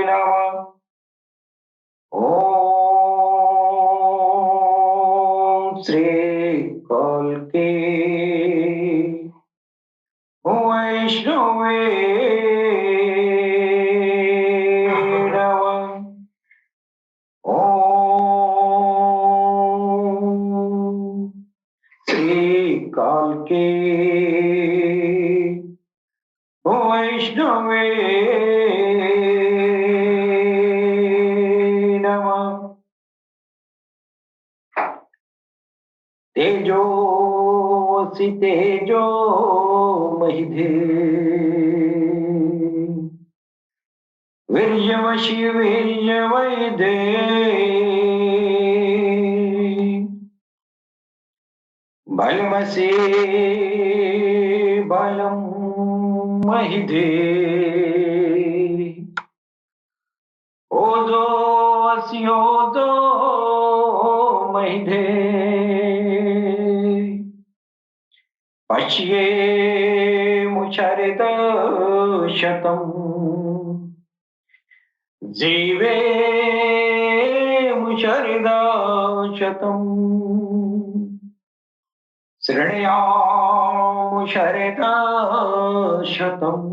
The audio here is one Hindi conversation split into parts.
नमः। ओम श्री कल्की वैष्णवे नमः। ओम श्री कल्की वैष्णवे नमः। तेजोसि तेजो महिधे वीर्यवशि वीर्यवैधे बलमसि बलं महिधे ओजोऽसि ओजो महिधे पश्ये मुचरित शतम् जीवे मुचरित शतम् शृणुयामुचरित शतम्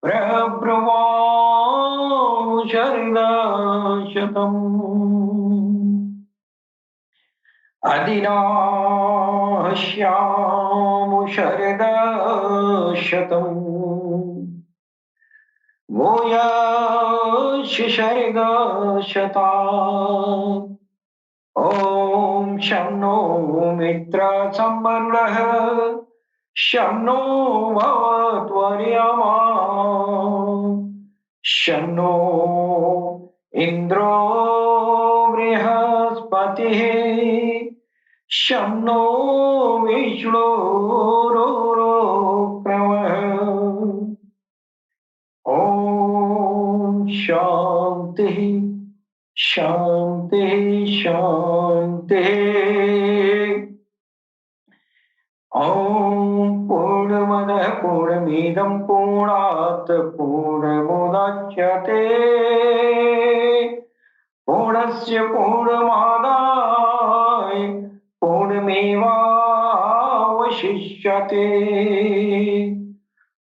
प्रब्रवामुचरित शतम् अधिनाश्यामुचरित शतम् भूयशिशरित शता। ओम शं नो मित्र संबन्धः शं नो भवत्वर्यमा शं नो इन्द्रो बृहस्पतिः शं नो विष्णुरुक्रमः। ओम शांति शांति शांति। ओम पूर्णमदः पूर्णमिदं पूर्णात् पूर्णमुदच्यते पूर्णस्य पूर्णमादाय पूर्णमेवावशिष्यते।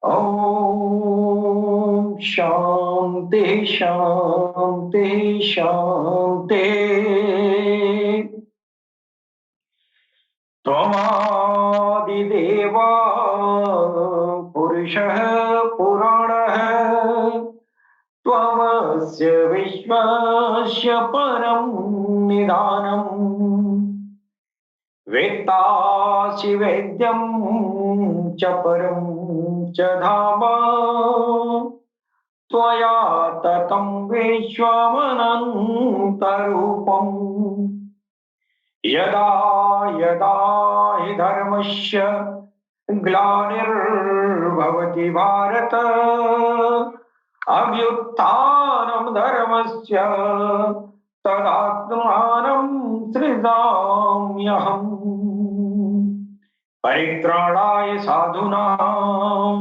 ओम शांति शांति शांति। त्वमादिदेव पुरुषः पुराणः त्वमस्य विश्वस्य परं निधानम् वेत्तासि वेद्यं च परं च धाम त्वया ततं विश्वमनन्तरूपम्। यदा यदा हि धर्मस्य ग्लानिर्भवति भारत अभ्युत्थानं धर्मस्य तदात्मानं सृजाम्यहम्। परित्राणाय साधूनां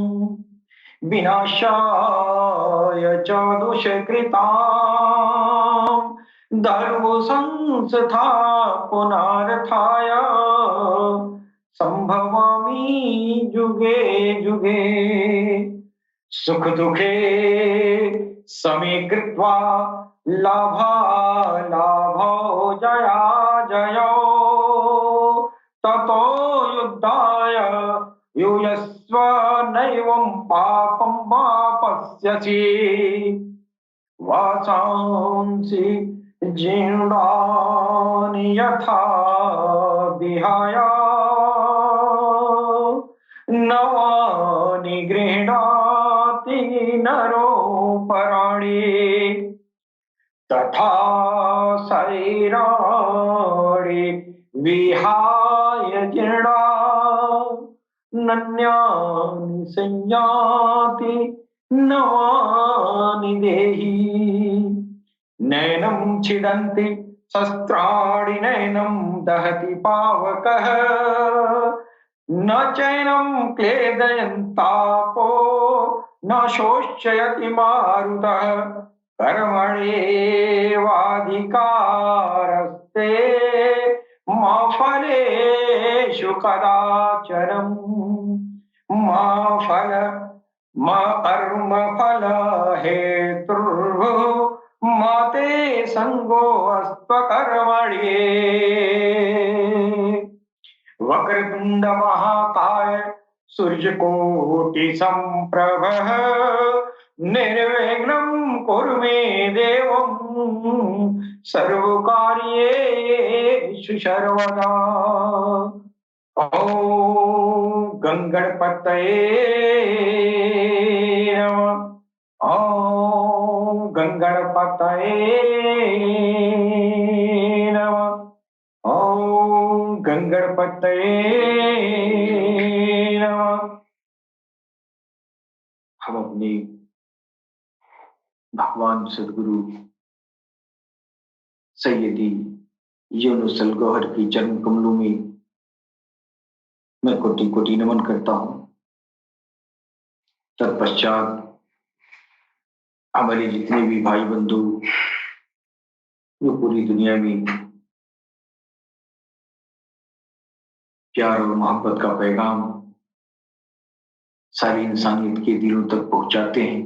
विनाशाय च दुष्कृतां धर्म संस्थापनार्थाय संभवामि युगे युगे। सुख दुखे समे कृत्वा लाभालाभौ जया जयो ततो युद्धाय यूयस्व नैवं पापं मा पश्यसि वासांसि जीर्णानि यथा विहाय नवानि गृह्णाति नरोपराणि तथा शरीराणि विहाय जीर्णा नन्यानि संयाति नवानि देहि। नैनं छिदन्ति शस्त्राणि नैनं दहति पावकः न चैनं क्लेदयन्तापो न शोष्यति मारुतः कर्मण्येवाधिकारस्ते मा फलेषु कदाचनम् मा फल मा कर्म फल हेतुर्भुः मा ते संगोऽस्त्व कर्मण्ये। वक्रतुंड महाकाय सूर्यकोटि संप्रभः निर्विघ्नं कुरु मे देवं सर्वकार्येषु सर्वदा। ॐ गंगणपतये नमः। ॐ गंगणपतये नमः। ॐ गंगणपतये नमः। हम अपने भगवान सदगुरु सैयदी यूनुस अल गौहर की चरण कमलों में मैं कोटि कोटि नमन करता हूं। तत्पश्चात हमारे जितने भी भाई बंधु जो पूरी दुनिया में प्यार और मोहब्बत का पैगाम सारी इंसानियत के दिलों तक पहुंचाते हैं,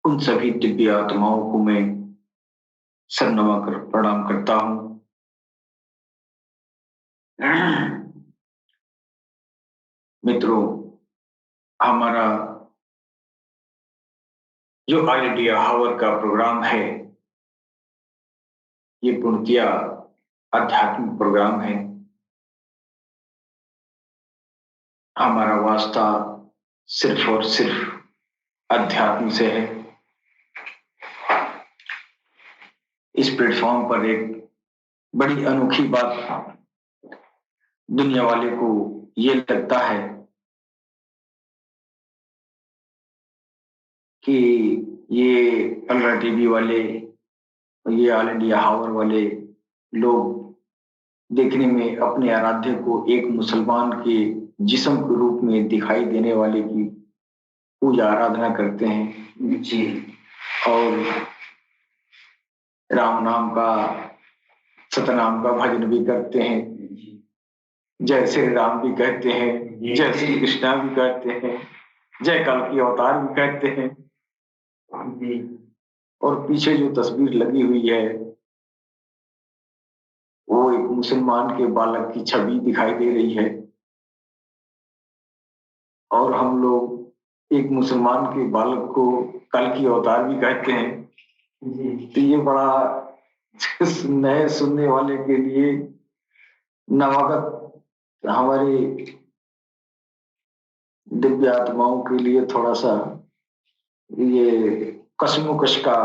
उन सभी दिव्य आत्माओं को मैं सर नवा कर प्रणाम करता हूं। मित्रों, हमारा जो ऑल इंडिया हावर का प्रोग्राम है, ये पूर्णतया आध्यात्मिक प्रोग्राम है। हमारा वास्ता सिर्फ और सिर्फ अध्यात्म से है। इस प्लेटफॉर्म पर एक बड़ी अनोखी बात दुनिया वाले को ये लगता है कि ये अल्लाह टीवी वाले, ये ऑल इंडिया हावर वाले लोग देखने में अपने आराध्य को एक मुसलमान के जिस्म के रूप में दिखाई देने वाले की पूजा आराधना करते हैं जी, और राम नाम का, सतनाम का भजन भी करते हैं, जय श्री राम भी कहते हैं, जय श्री कृष्णा भी कहते हैं, जय कल की अवतार भी कहते हैं। और पीछे जो तस्वीर लगी हुई है वो एक मुसलमान के बालक की छवि दिखाई दे रही है, और हम लोग एक मुसलमान के बालक को कल की अवतार भी कहते हैं। तो ये बड़ा नए सुनने वाले के लिए, नवागत हमारी दिव्य आत्माओं के लिए थोड़ा सा ये कशमकश का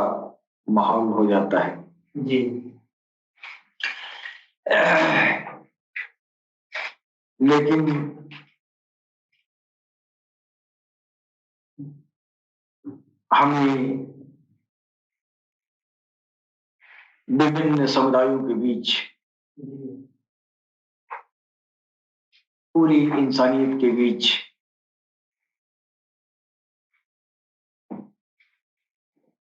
माहौल हो जाता है जी। लेकिन हमें विभिन्न समुदायों के बीच, पूरी इंसानियत के बीच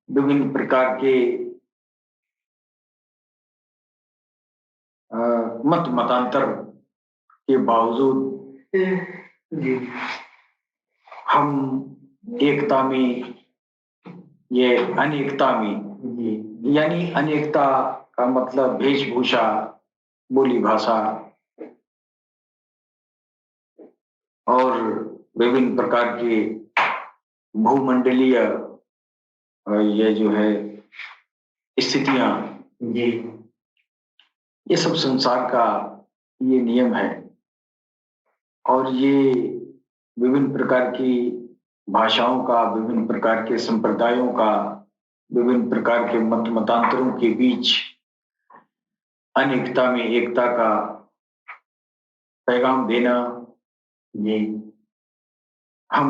विभिन्न प्रकार के मत मतांतर के बावजूद हम एकता में, ये अनेकता में, यानी अनेकता का मतलब वेशभूषा, बोली भाषा और विभिन्न प्रकार के भूमंडलीय ये जो है स्थितियां, ये सब संसार का ये नियम है। और ये विभिन्न प्रकार की भाषाओं का, विभिन्न प्रकार के संप्रदायों का, विभिन्न प्रकार के मत मतांतरों के बीच अनेकता में एकता का पैगाम देना, ये हम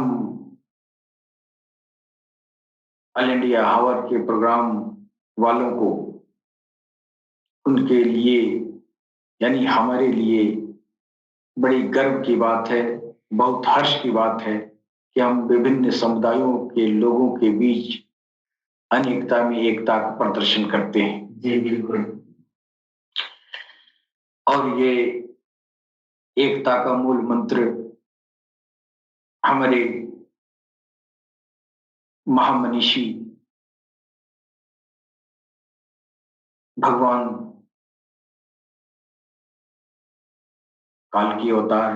ऑल इंडिया हावर के प्रोग्राम वालों को, उनके लिए यानी हमारे लिए बड़ी गर्व की बात है, बहुत हर्ष की बात है कि हम विभिन्न समुदायों के लोगों के बीच अनेकता में एकता का प्रदर्शन करते हैं। जी बिल्कुल। और ये एकता का मूल मंत्र हमारे महामनीषी भगवान काल की अवतार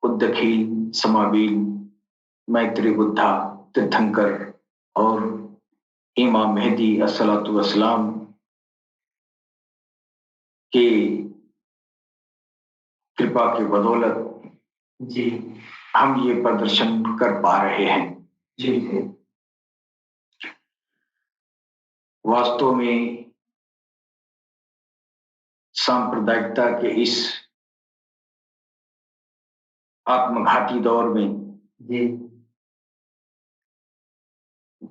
उद्दखील, समावील, मैत्री बुद्धा, तीर्थंकर और इमाम मेहदी अस्सलातु वस्सलाम के कृपा की बदौलत जी हम ये प्रदर्शन कर पा रहे हैं। जी वास्तव में सांप्रदायिकता के इस आत्मघाती दौर में जी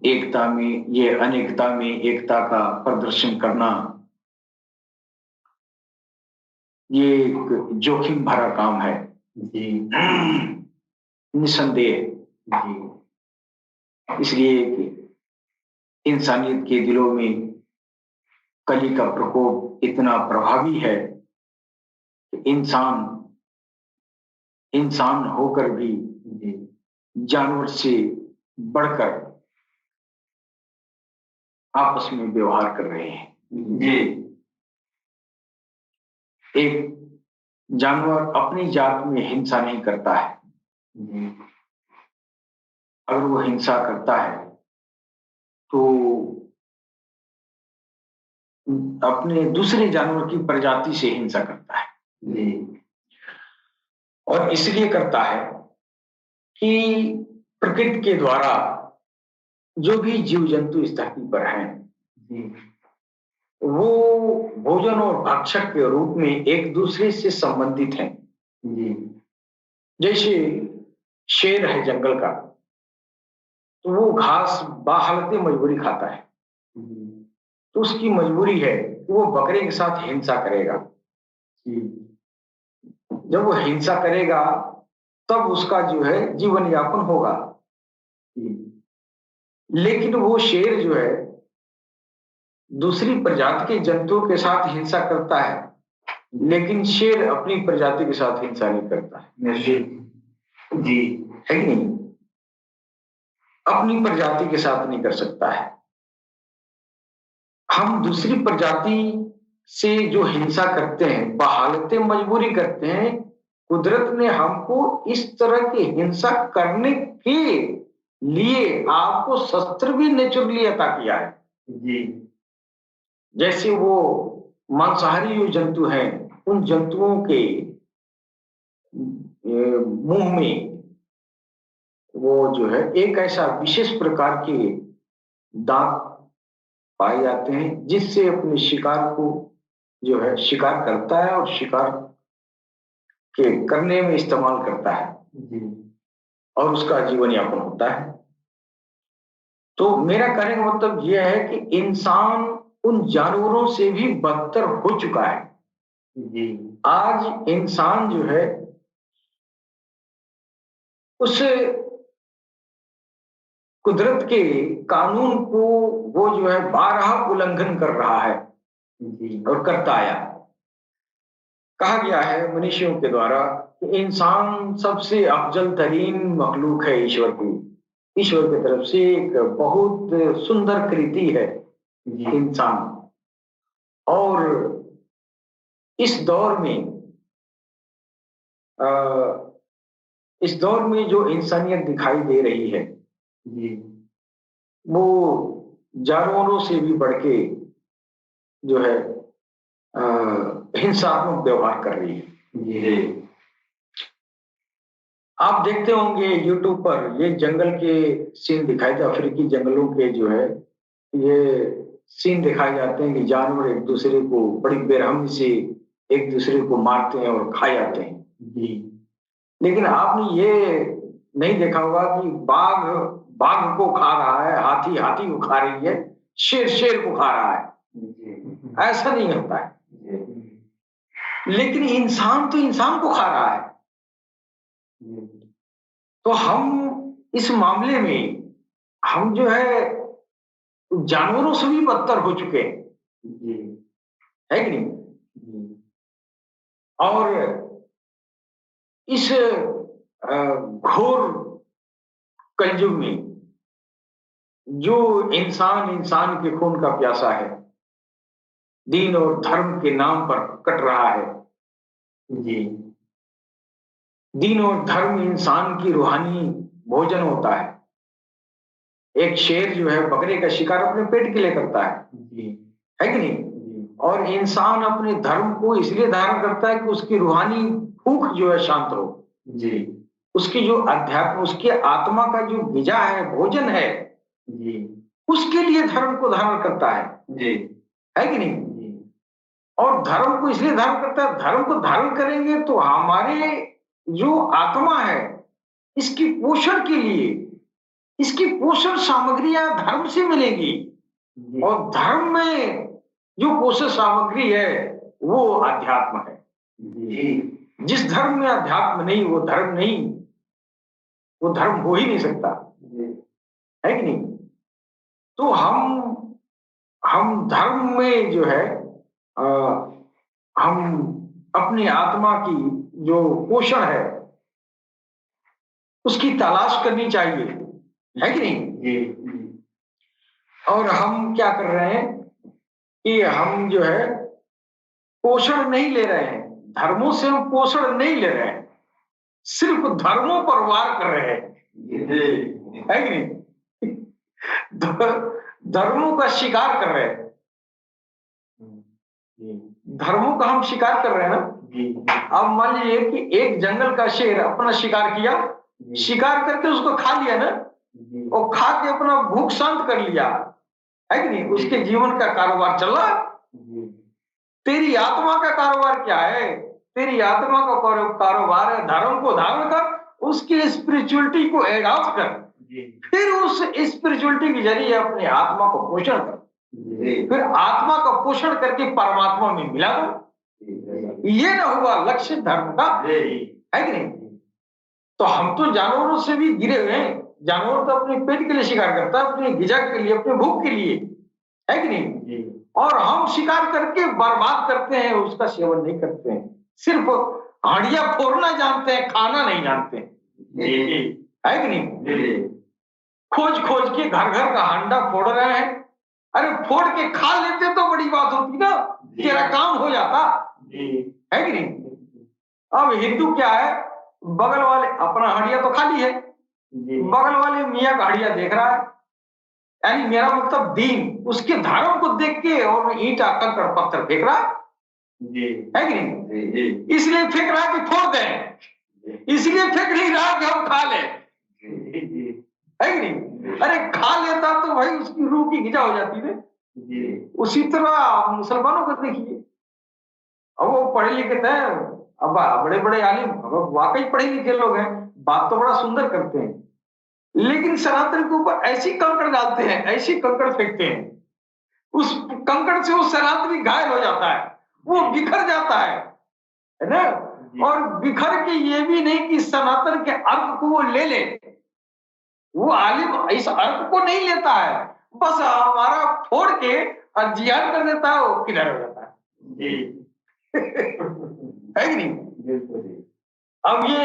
एकता में, ये अनेकता में एकता का प्रदर्शन करना ये एक जोखिम भरा काम है। जी निसंदेह। जी इसलिए कि इंसानियत के दिलों में कली का प्रकोप इतना प्रभावी है कि इंसान होकर भी जानवर से बढ़कर आपस में व्यवहार कर रहे हैं। जी एक जानवर अपनी जात में हिंसा नहीं करता है। अगर वो हिंसा करता है तो अपने दूसरे जानवर की प्रजाति से हिंसा करता है। और इसलिए करता है कि प्रकृति के द्वारा जो भी जीव जंतु इस धरती पर हैं, वो भोजन और भक्षक के रूप में एक दूसरे से संबंधित हैं। जैसे शेर है जंगल का, तो वो घास बाहालते मजबूरी खाता है, तो उसकी मजबूरी है कि वो बकरे के साथ हिंसा करेगा। जब वो हिंसा करेगा तब उसका जो है जीवन यापन होगा। लेकिन वो शेर जो है दूसरी प्रजाति के जंतुओं के साथ हिंसा करता है, लेकिन शेर अपनी प्रजाति के साथ हिंसा नहीं करता है। जी है कि नहीं? अपनी प्रजाति के साथ नहीं कर सकता है। हम दूसरी प्रजाति से जो हिंसा करते हैं, बहालते मजबूरी करते हैं, कुदरत ने हमको इस तरह की हिंसा करने के लिए आपको शस्त्र भी नेचुरली अता किया है। जी जैसे वो मांसाहारी जो जंतु हैं, उन जंतुओं के मुंह में वो जो है एक ऐसा विशेष प्रकार के दांत पाए जाते हैं जिससे अपने शिकार को जो है शिकार करता है और शिकार के करने में इस्तेमाल करता है और उसका जीवन यापन होता है। तो मेरा कहने का मतलब यह है कि इंसान उन जानवरों से भी बदतर हो चुका है। आज इंसान जो है उस कुदरत के कानून को वो जो है बारहा उल्लंघन कर रहा है और करता आया। कहा गया है मनुष्यों के द्वारा कि इंसान सबसे अफजल तरीन मखलूक है ईश्वर की तरफ से एक बहुत सुंदर कृति है इंसान। और इस दौर में जो इंसानियत दिखाई दे रही है वो जानवरों से भी बढ़ के जो है हिंसात्मक व्यवहार कर रही है। आप देखते होंगे यूट्यूब पर ये जंगल के सीन दिखाए जाते, अफ्रीकी जंगलों के जो है ये सीन दिखाए जाते हैं कि जानवर एक दूसरे को बड़ी बेरहमी से एक दूसरे को मारते हैं और खा जाते हैं। लेकिन आपने ये नहीं देखा होगा कि बाघ को खा रहा है, हाथी को खा रही है, शेर को खा रहा है। ऐसा नहीं होता है। लेकिन इंसान तो इंसान को खा रहा है। तो हम इस मामले में हम जो है जानवरों से भी बदतर हो चुके हैं, है कि नहीं? और इस घोर कलयुग में जो इंसान इंसान के खून का प्यासा है, दीन और धर्म के नाम पर कट रहा है। दीन और धर्म इंसान की रूहानी भोजन होता है। एक शेर जो है बकरे का शिकार अपने पेट के लिए करता है कि नहीं? और इंसान अपने धर्म को इसलिए धारण करता है कि उसकी रूहानी भूख जो है शांत हो। उसकी जो अध्यात्म, उसके आत्मा का जो गिजा है, भोजन है, उसके लिए धर्म को धारण करता है कि नहीं? और धर्म को इसलिए धारण करता है, धर्म को धारण करेंगे तो हमारे जो आत्मा है, इसकी पोषण के लिए, इसकी पोषण सामग्रियां धर्म से मिलेगी। और धर्म में जो पोषण सामग्री है वो अध्यात्म है। जिस धर्म में अध्यात्म नहीं वो धर्म नहीं, वो धर्म हो ही नहीं सकता, है कि नहीं? तो हम धर्म में जो है आ, हम अपनी आत्मा की जो पोषण है उसकी तलाश करनी चाहिए, है कि नहीं? और हम क्या कर रहे हैं कि हम जो है पोषण नहीं ले रहे हैं, धर्मों से हम पोषण नहीं ले रहे हैं, सिर्फ धर्मों पर वार कर रहे हैं, है कि नहीं? धर्मों का शिकार कर रहे हैं, धर्मों का हम शिकार कर रहे हैं ना। अब मान लीजिए कि एक जंगल का शेर अपना शिकार किया, शिकार करके उसको खा लिया ना, और खा के अपना भूख शांत कर लिया, है कि नहीं? उसके जीवन का कारोबार चल रहा। तेरी आत्मा का कारोबार क्या है? तेरी आत्मा का कारोबार है धर्म को धारण कर, उसकी स्पिरिचुअलिटी को एडॉप्ट कर, फिर उस स्पिरिचुअलिटी के जरिए अपने आत्मा को पोषण कर, फिर आत्मा का पोषण करके परमात्मा में मिला दो। ये ना हुआ लक्ष्य धर्म का, है कि नहीं? तो हम तो जानवरों से भी गिरे हुए हैं। जानवर तो अपने पेट के लिए शिकार करता है, अपने गिजा के लिए, अपने भूख के लिए, है कि नहीं? और हम शिकार करके बर्बाद करते हैं, उसका सेवन नहीं करते हैं, सिर्फ हाड़ियां फोड़ना जानते हैं, खाना नहीं जानते हैं, है कि नहीं? खोज खोज के घर घर का हांडा फोड़ रहे हैं। अरे फोड़ के खा लेते तो बड़ी बात होती ना, तेरा काम हो जाता, है कि नहीं? अब हिंदू क्या है, बगल वाले अपना हड़िया तो खाली है, बगल वाले मियाँ का हड़िया देख रहा है, यानी मेरा मतलब दीन, उसके धर्म को देख के और ईंटा कंकड़ पत्थर फेंक रहा है कि नहीं? इसलिए फेंक रहा है कि फोड़ दें, इसलिए फेंक नहीं रहा कि हम खा ले, है कि नहीं? अरे खा लेता तो भाई उसकी रूह की गिजा हो जाती है। उसी तरह मुसलमानों को देखिए, अब वो पढ़े लिखे थे, अब बड़े बड़े आलिम, वाकई पढ़े लिखे लोग हैं, बात तो बड़ा सुंदर करते हैं, लेकिन सनातन के ऊपर ऐसी कंकड़ डालते हैं, ऐसी कंकड़ फेंकते हैं, उस कंकड़ से वो सनातनी घायल हो जाता है, वो बिखर जाता है ना? और बिखर के ये भी नहीं कि सनातन के अर्थ को वो ले ले, वो आलिम इस अर्थ को नहीं लेता है, बस हमारा फोड़ के जियान कर देता है, वो किधर हो जाता है, है कि नहीं? अब ये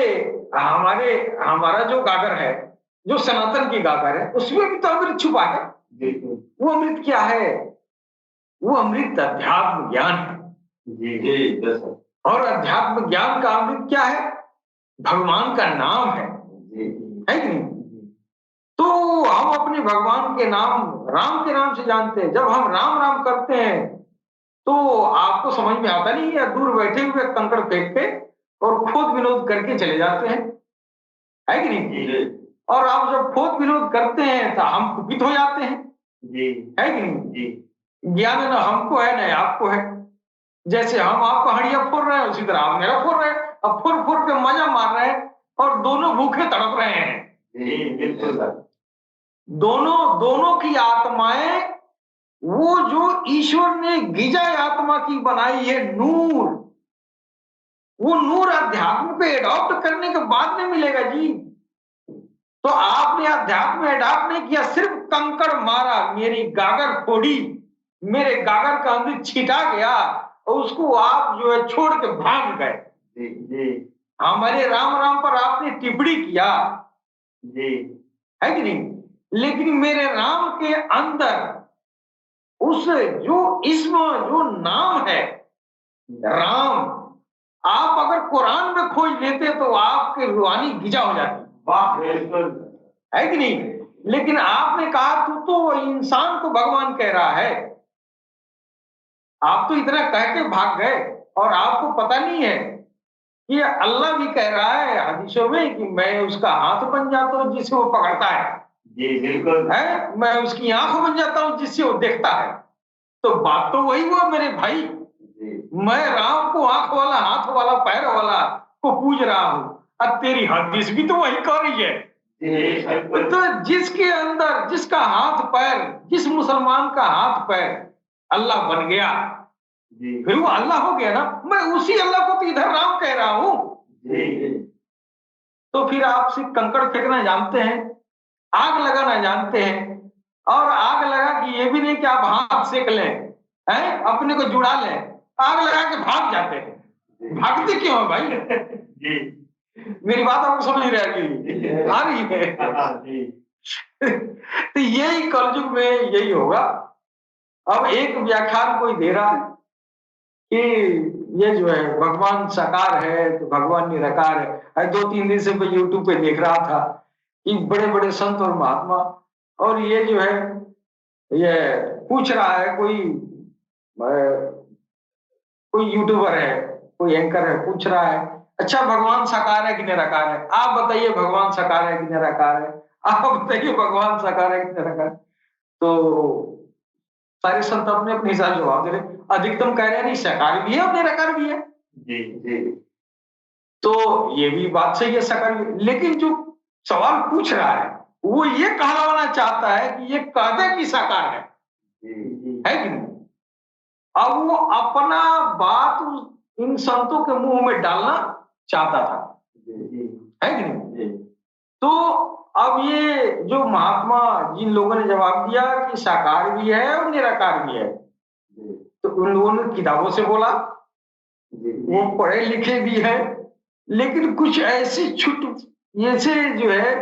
हमारा जो गागर है, जो सनातन की गागर है, उसमें भी तो अमृत छुपा है। वो अमृत क्या है? वो अमृत अध्यात्म ज्ञान है। और अध्यात्म ज्ञान का अमृत क्या है? भगवान का नाम है कि नहीं? तो हम अपने भगवान के नाम, राम के नाम से जानते हैं। जब हम राम राम करते हैं तो आपको समझ में आता नहीं है, दूर बैठे हुए कंकड़ फेंक के और खोद विनोद करके चले जाते हैं, है कि नहीं? और आप जब खोद विनोद करते हैं तो हम कुपित हो जाते हैं, है कि नहीं? ज्ञान न हमको है न आपको है। जैसे हम आपको हड़िया फोड़ रहे हैं, उसी तरह आप मेरा फोड़ रहे हैं, अब फोड़ फोड़ के मजा मार रहे हैं और दोनों भूखे तड़प रहे हैं। दोनों की आत्माएं, वो जो ईश्वर ने गिजा आत्मा की बनाई है नूर, वो नूर अध्यात्म पे एडॉप्ट करने के बाद में मिलेगा जी। तो आपने अध्यात्म एडॉप्ट नहीं किया, सिर्फ कंकड़ मारा, मेरी गागर फोड़ी, मेरे गागर का अंदर छिटा गया और उसको आप जो है छोड़ के भाग गए जी। हमारे राम राम पर आपने टिप्पणी किया जी, है कि नहीं? लेकिन मेरे राम के अंदर उस जो इसम जो नाम है राम, आप अगर कुरान में खोज लेते तो आपकी रूहानी गिजा हो जाती। वाह, बिल्कुल, है कि नहीं? लेकिन आपने कहा तू तो इंसान को भगवान कह रहा है। आप तो इतना कह के भाग गए और आपको पता नहीं है कि अल्लाह भी कह रहा है हदीसों में कि मैं उसका हाथ बन जाता हूँ जिससे वो पकड़ता है जी, बिल्कुल है, मैं उसकी आंख बन जाता हूँ जिससे वो देखता है। तो बात तो वही हुआ मेरे भाई, मैं राम को आंख वाला, हाथ वाला, पैर वाला को पूज रहा हूँ और तेरी हदीस भी तो वही कह रही है। तो जिसके अंदर, जिसका हाथ पैर, जिस मुसलमान का हाथ पैर अल्लाह बन गया, फिर वो अल्लाह हो गया ना। मैं उसी अल्लाह को तो इधर राम कह रहा हूँ। तो फिर आप सिर्फ कंकड़ फेंकना जानते हैं, आग लगाना जानते हैं, और आग लगा कि ये भी नहीं कि आप हाथ सेक लें, हैं, अपने को जुड़ा लें, आग लगा के भाग जाते हैं। भागते क्यों है भाई? जी, मेरी बात आपको समझ नहीं आ रही है? तो यही कलयुग में यही होगा। अब एक व्याख्यान कोई दे रहा है कि ये जो है भगवान साकार है तो भगवान निराकार है। 2-3 दिन से मैं यूट्यूब पे देख रहा था कि बड़े बड़े संत और महात्मा, और ये जो है ये पूछ रहा है कोई यूट्यूबर है, कोई एंकर है, पूछ रहा है अच्छा भगवान साकार है कि निराकार है? आप बताइए भगवान साकार है कि निराकार है? आप बताइए भगवान साकार है कि निराकार है? तो सारे संत अपने अपने हिसाब से जवाब दे रहे। अधिकतम कह रहे हैं नहीं, साकार भी है और निराकार भी है। जी जी। तो ये भी बात सही है, साकार भी है। लेकिन जो सवाल पूछ रहा है वो ये कहलाना चाहता है कि ये कहते कि साकार है कि नहीं? अब वो अपना बात इन संतों के मुंह में डालना चाहता था, है कि नहीं? तो अब ये जो महात्मा जिन लोगों ने जवाब दिया कि साकार भी है और निराकार भी है, तो उन लोगों ने किताबों से बोला, वो पढ़े लिखे भी है, लेकिन कुछ ऐसी ऐसे जो है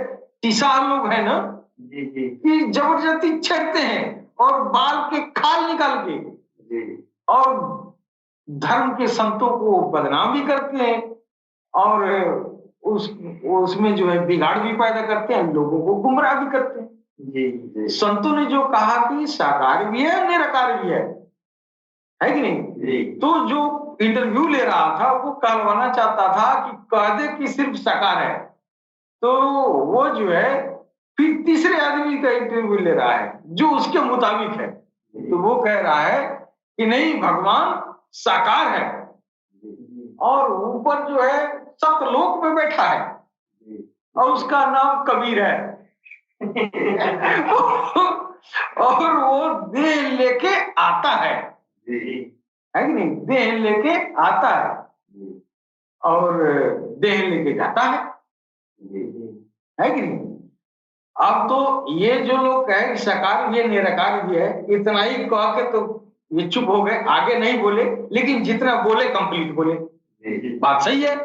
किसान लोग है ना कि जबरदस्ती छेड़ते हैं और बाल के खाल निकाल के और धर्म के संतों को बदनाम भी करते हैं और उसमें जो है बिगाड़ भी पैदा करते हैं, लोगों को गुमराह भी करते हैं। जी। संतों ने जो कहा कि साकार भी है निराकार भी है कि नहीं? जी। तो जो इंटरव्यू ले रहा था वो कहलवाना चाहता था कि कह दे कि सिर्फ साकार है, तो वो जो है फिर तीसरे आदमी का इंटरव्यू ले रहा है जो उसके मुताबिक है, तो वो कह रहा है कि नहीं भगवान साकार है और ऊपर जो है सतलोक में बैठा है और उसका नाम कबीर है और वो देह लेके आता है कि नहीं? देह लेके आता है और देह लेके जाता है कि नहीं? अब तो ये जो लोग कहें साकार भी है निराकार भी है, इतना ही कह के तो ये चुप हो गए, आगे नहीं बोले, लेकिन जितना बोले कंप्लीट बोले। बात सही है।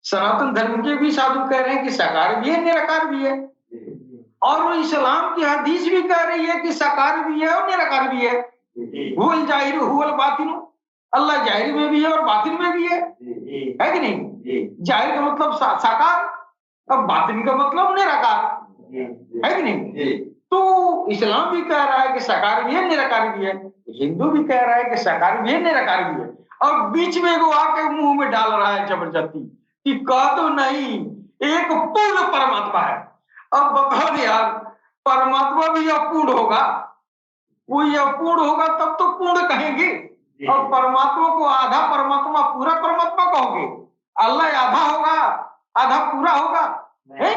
सनातन धर्म के भी साधु कह रहे हैं कि साकार भी है निराकार भी है, और वो इस्लाम की हदीस भी कह रही है कि साकार भी है और निराकार भी है। हुवल जाहिर हुवल बातिन, अल्लाह जाहिर में भी है और बातिन में भी है कि नहीं? जाहिर का मतलब साकार, अब बातिन का मतलब निराकार, है कि नहीं? तो इस्लाम भी कह रहा है कि साकार भी है निराकार भी है, हिंदू भी कह रहा है कि साकार भी है निराकार भी है, और बीच में वो आके मुंह में डाल रहा है जबरदस्ती कि कह दो नहीं, एक पूर्ण परमात्मा है। अब बताओ यार, परमात्मा भी अपूर्ण होगा, वो अपूर्ण होगा तब तो पूर्ण कहेंगे, और परमात्मा को आधा परमात्मा पूरा परमात्मा कहोगे? अल्लाह आधा होगा आधा पूरा होगा? नहीं,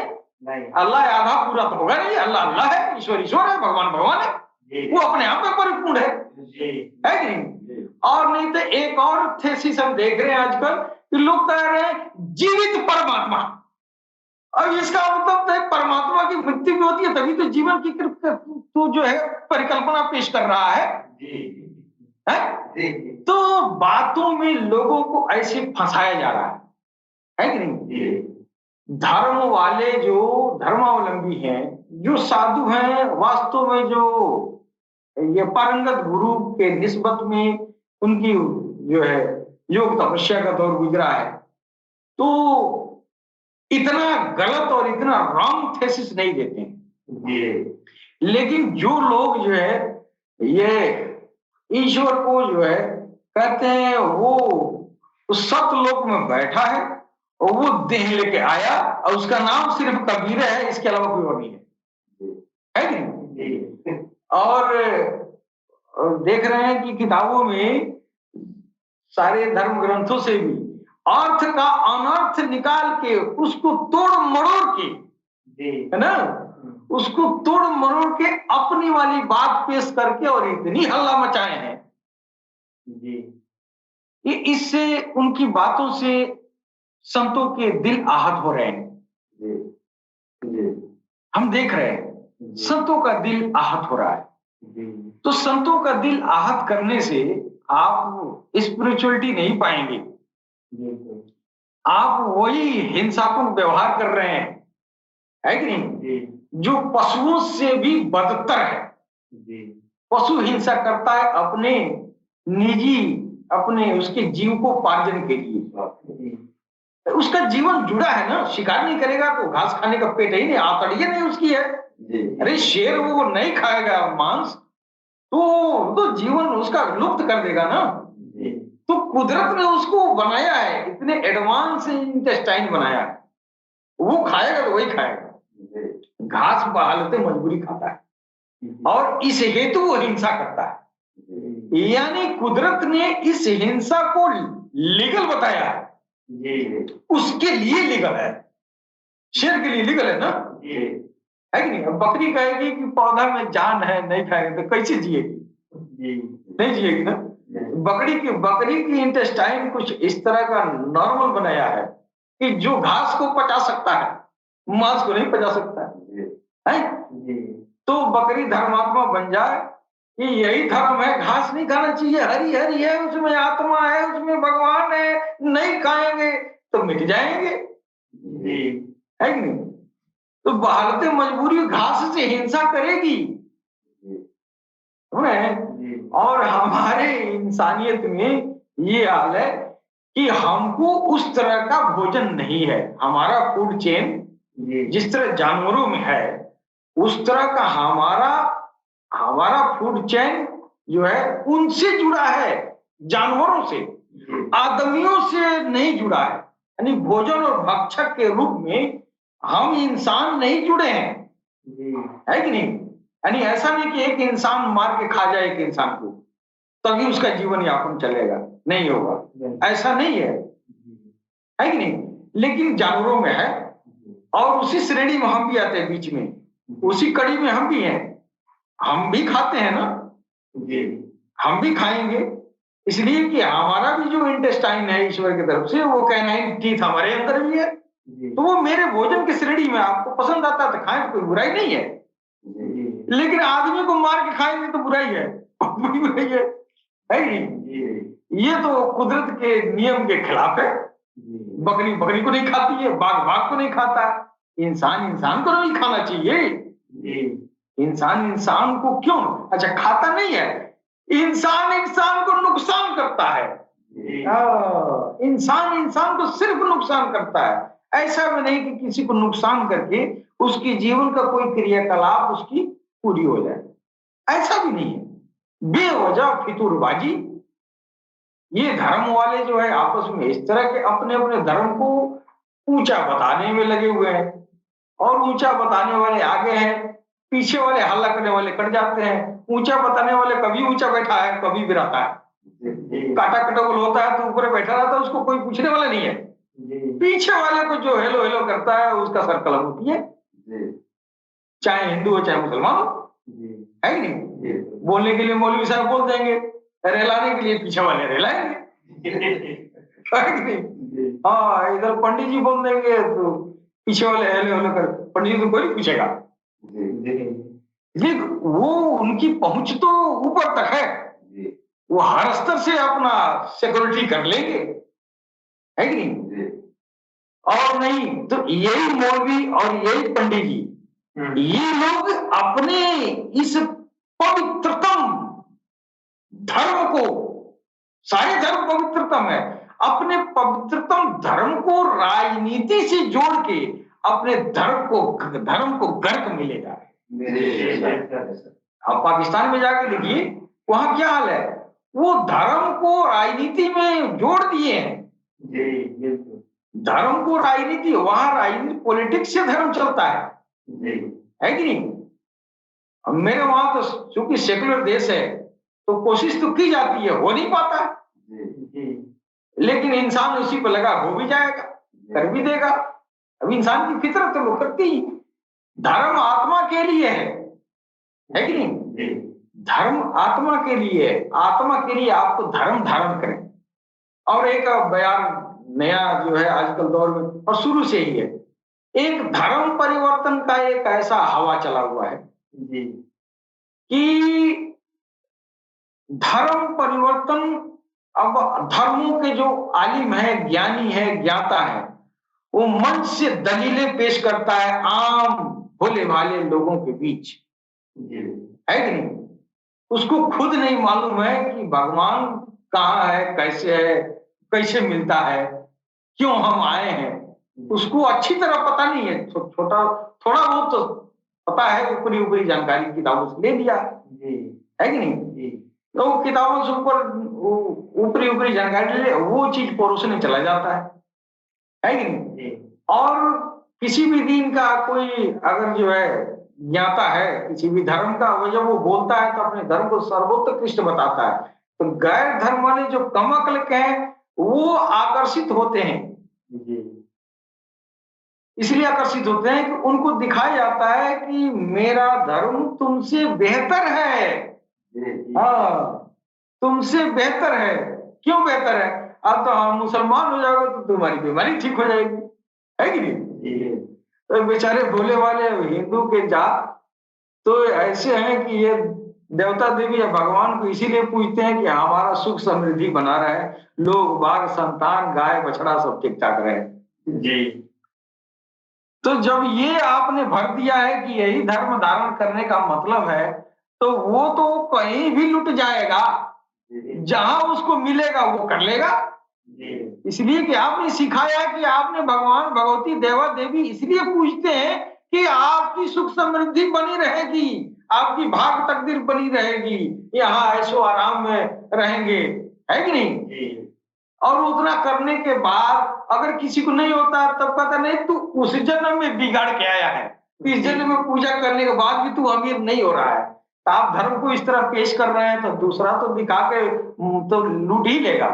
अल्लाह आधा पूरा तो होगा नहीं। अल्लाह अल्लाह है, ईश्वर ईश्वर है, भगवान भगवान है, वो अपने आप में परिपूर्ण है कि नहीं? और नहीं तो एक और थेसिस हम देख रहे हैं आजकल कि लोग कह रहे हैं जीवित परमात्मा। अब इसका मतलब तो परमात्मा की मृत्यु भी होती है, तभी तो जीवन की तू जो है परिकल्पना पेश कर रहा है। तो बातों में लोगों को ऐसे फंसाया जा रहा है कि नहीं? धर्म वाले जो धर्मावलंबी हैं, जो साधु हैं, वास्तव में जो ये पारंगत गुरु के निस्बत में उनकी जो है योग तपस्या का दौर गुजरा है, तो इतना गलत और इतना रॉन्ग थेसिस नहीं देते हैं। लेकिन जो लोग जो है ये ईश्वर को जो है कहते हैं, वो उस सतलोक में बैठा है और वो देह लेके आया और उसका नाम सिर्फ कबीर है, इसके अलावा कोई और नहीं है कि नहीं? और देख रहे हैं कि किताबों में सारे धर्म ग्रंथों से भी अर्थ का अनर्थ निकाल के उसको तोड़ मरोड़ के, है ना, उसको तोड़ मरोड़ के अपनी वाली बात पेश करके और इतनी हल्ला मचाए हैं कि इससे उनकी बातों से संतों के दिल आहत हो रहे हैं। हम देख रहे हैं संतों का दिल आहत हो रहा है। तो संतों का दिल आहत करने से आप स्पिरिचुअलिटी नहीं पाएंगे, आप वही हिंसात्मक व्यवहार कर रहे हैं, है कि नहीं? जो पशुओं से भी बदतर है। पशु हिंसा करता है अपने निजी, अपने उसके जीव को पार्जन के लिए। उसका जीवन जुड़ा है ना, शिकार नहीं करेगा तो घास खाने का पेट ही नहीं, आतड़िए नहीं उसकी है। अरे शेर वो नहीं खाएगा मांस तो जीवन उसका लुप्त कर देगा ना। तो कुदरत ने उसको बनाया है, इतने एडवांस इंटेस्टाइन बनाया है, वो खाएगा तो वही खाएगा। घास बहालते मजबूरी खाता है और इस हेतु वो हिंसा करता है। यानी कुदरत ने इस हिंसा को लीगल बताया है, उसके लिए लीगल है। शेर के लिए लीगल है ना, है कि नहीं? अब बकरी कहेगी कि पौधा में जान है, नहीं खाएंगे तो कैसे जिएगी? नहीं जिएगी ना। बकरी की इंटेस्टाइन कुछ इस तरह का नॉर्मल बनाया है कि जो घास को पचा सकता है, मांस को नहीं पचा सकता है। तो बकरी धर्मात्मा बन जाए कि यही धर्म है, घास नहीं खाना चाहिए, हरी हरी है, उसमें आत्मा है, उसमें भगवान है, नहीं खाएंगे तो मिट जाएंगे, है कि नहीं? तो बहालते मजबूरी घास से हिंसा करेगी। और हमारे इंसानियत में ये हाल है कि हमको उस तरह का भोजन नहीं है। हमारा फूड चेन जिस तरह जानवरों में है, उस तरह का हमारा फूड चेन जो है उनसे जुड़ा है, जानवरों से, आदमियों से नहीं जुड़ा है। यानी भोजन और भक्षक के रूप में हम इंसान नहीं जुड़े हैं, है कि नहीं? यानी ऐसा नहीं कि एक इंसान मार के खा जाए एक इंसान को तभी उसका जीवन यापन चलेगा, नहीं होगा, ऐसा नहीं है कि नहीं? लेकिन जानवरों में है और उसी श्रेणी में हम भी आते हैं, बीच में उसी कड़ी में हम भी हैं। हम भी खाते हैं ना, हम भी खाएंगे, इसलिए कि हमारा भी जो इंटेस्टाइन है ईश्वर की तरफ से, वो कैनाइन टीथ हमारे अंदर भी है। तो वो मेरे भोजन की श्रेणी में, आपको पसंद आता है तो खाएं, कोई बुराई नहीं है। लेकिन आदमी को मार के खाएंगे तो बुराई है, बुराई है नहीं? ये तो कुदरत के नियम के खिलाफ है। बकरी बकरी को नहीं खाती है, बाघ बाघ को नहीं खाता है, इंसान को नहीं खाना चाहिए। इंसान को क्यों? अच्छा, खाता नहीं है, इंसान को नुकसान करता है। इंसान को सिर्फ नुकसान करता है। ऐसा भी नहीं कि किसी को नुकसान करके उसकी जीवन का कोई क्रियाकलाप उसकी पूरी हो जाए, ऐसा भी नहीं है। बेवजह फितूरबाजी। ये धर्म वाले जो है आपस में इस तरह के अपने अपने धर्म को ऊंचा बताने में लगे हुए हैं, और ऊंचा बताने वाले आगे हैं, पीछे वाले हल्ला करने वाले कट जाते हैं। ऊंचा बताने वाले कभी ऊंचा बैठा है, कभी गिराता है, काटा कटोल होता है तो ऊपर बैठा रहता है, उसको कोई पूछने वाला नहीं है। पीछे वाले को जो हेलो हेलो करता है उसका सर कलम होती है, चाहे हिंदू हो चाहे मुसलमान हो, है कि नहीं? बोलने के लिए मौलवी साहब बोल देंगे, रेलाने के लिए पीछे वाले रेलाएंगे। है कि नहीं? हाँ, इधर पंडित जी बोल देंगे तो पीछे वाले हेले हेले कर, पंडित जी तो कोई नहीं पूछेगा। लेकिन वो उनकी पहुंच तो ऊपर तक है, वो हर स्तर से अपना सिक्योरिटी कर लेंगे, है कि नहीं? और नहीं तो यही मौलवी और यही पंडित जी, ये लोग अपने इस पवित्रतम धर्म को, सारे धर्म पवित्रतम है, अपने पवित्रतम धर्म को राजनीति से जोड़ के अपने धर्म को गर्क में ले जा रहे हैं। अब पाकिस्तान में जाके देखिए वहां क्या हाल है, वो धर्म को राजनीति में जोड़ दिए हैं। धर्म को राजनीति, वहां राजनीति पॉलिटिक्स से धर्म चलता है कि नहीं? अब मेरे वहां तो चूंकि सेकुलर देश है तो कोशिश तो की जाती है, हो नहीं पाता, लेकिन इंसान उसी पर लगा, हो भी जाएगा, कर भी देगा। अब इंसान की फितरत तो वो करती ही। धर्म आत्मा के लिए है कि नहीं? धर्म आत्मा के लिए, आत्मा के लिए आपको धर्म धारण करें। और एक बयान नया जो है आजकल दौर में और शुरू से ही है, एक धर्म परिवर्तन का एक ऐसा हवा चला हुआ है कि धर्म परिवर्तन, अब धर्मों के जो आलिम है, ज्ञानी है, ज्ञाता है, वो मंच से दलीलें पेश करता है आम भोले भाले लोगों के बीच, है कि नहीं? उसको खुद नहीं मालूम है कि भगवान कहाँ है, कैसे मिलता है, क्यों हम आए हैं, उसको अच्छी तरह पता नहीं है। थोड़ा बहुत तो पता है, ऊपरी ऊपरी जानकारी किताबों से ले लिया, है कि नहीं? तो किताबों से ऊपर ऊपरी ऊपरी जानकारी ले, वो चीज परोसने चला जाता है कि नहीं? और किसी भी दीन का कोई अगर जो है ज्ञाता है किसी भी धर्म का, वो जब वो बोलता है तो अपने धर्म को सर्वोत्कृष्ट बताता है। तो गैर धर्म वाले जो कम अक्ल के हैं वो आकर्षित होते हैं, इसलिए आकर्षित होते हैं कि उनको दिखाया जाता है कि मेरा धर्म तुमसे बेहतर है। हाँ, तुमसे बेहतर है। क्यों बेहतर है? अब तो हम मुसलमान हो जाओगे तो तुम्हारी बीमारी ठीक हो जाएगी, है कि नहीं? तो बेचारे भोले वाले हिंदू के जात तो ऐसे हैं कि ये देवता देवी या भगवान को इसीलिए पूजते हैं कि हमारा सुख समृद्धि बना रहे, लोग बाग संतान गाय बछड़ा सब ठीक ठाक रहे। तो जब ये आपने भर दिया है कि यही धर्म धारण करने का मतलब है, तो वो तो कहीं भी लुट जाएगा, जहां उसको मिलेगा वो कर लेगा। इसलिए कि आपने सिखाया कि आपने भगवान भगवती देवा देवी इसलिए पूजते हैं कि आपकी सुख समृद्धि बनी रहेगी, आपकी भाग तकदीर बनी रहेगी, यहाँ ऐशो आराम में रहेंगे, है कि नहीं? और उतना करने के बाद अगर किसी को नहीं होता है तब कहता नहीं तू उस जन्म में बिगाड़ के आया है, इस जन्म में पूजा करने के बाद भी तू अमीर नहीं हो रहा है। तो आप धर्म को इस तरह पेश कर रहे हैं तो दूसरा तो दिखा के तो लूट ही लेगा।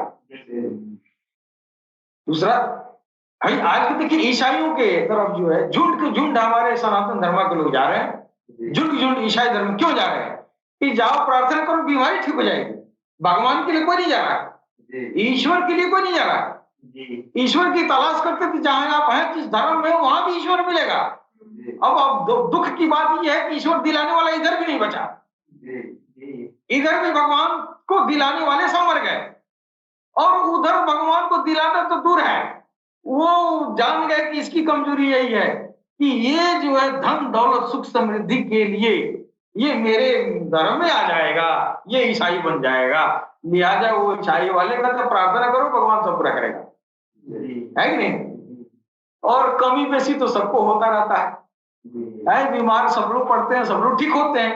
दूसरा आज के देखिए ईसाइयों के तरफ जो है झुंड के झुंड हमारे सनातन धर्म के लोग जा रहे हैं, झुंड के झुंड ईसाई धर्म क्यों जा रहे हैं कि जाओ प्रार्थना करो बीमारी ठीक हो जाएगी। भगवान के लिए कोई नहीं जा रहा है, ईश्वर के लिए कोई नहीं जा रहा है। ईश्वर की तलाश करते थे जहां आप हैं जिस धर्म में वहां भी ईश्वर मिलेगा। अब दुख की बात यह है कि ईश्वर दिलाने वाला इधर भी नहीं बचा, इधर भी भगवान को दिलाने वाले सब मर गए और उधर भगवान को दिलाना तो दूर है। वो जान गए कि इसकी कमजोरी यही है कि ये जो है धन दौलत सुख समृद्धि के लिए ये मेरे धर्म में आ जाएगा, ये ईसाई बन जाएगा, लिहाजा वो ईसाई वाले का तो प्रार्थना करो भगवान सब पूरा करेगा, है कि नहीं? और कमी बेसी तो सबको होता रहता है, बीमार सब लोग पड़ते हैं, सब लोग ठीक होते हैं,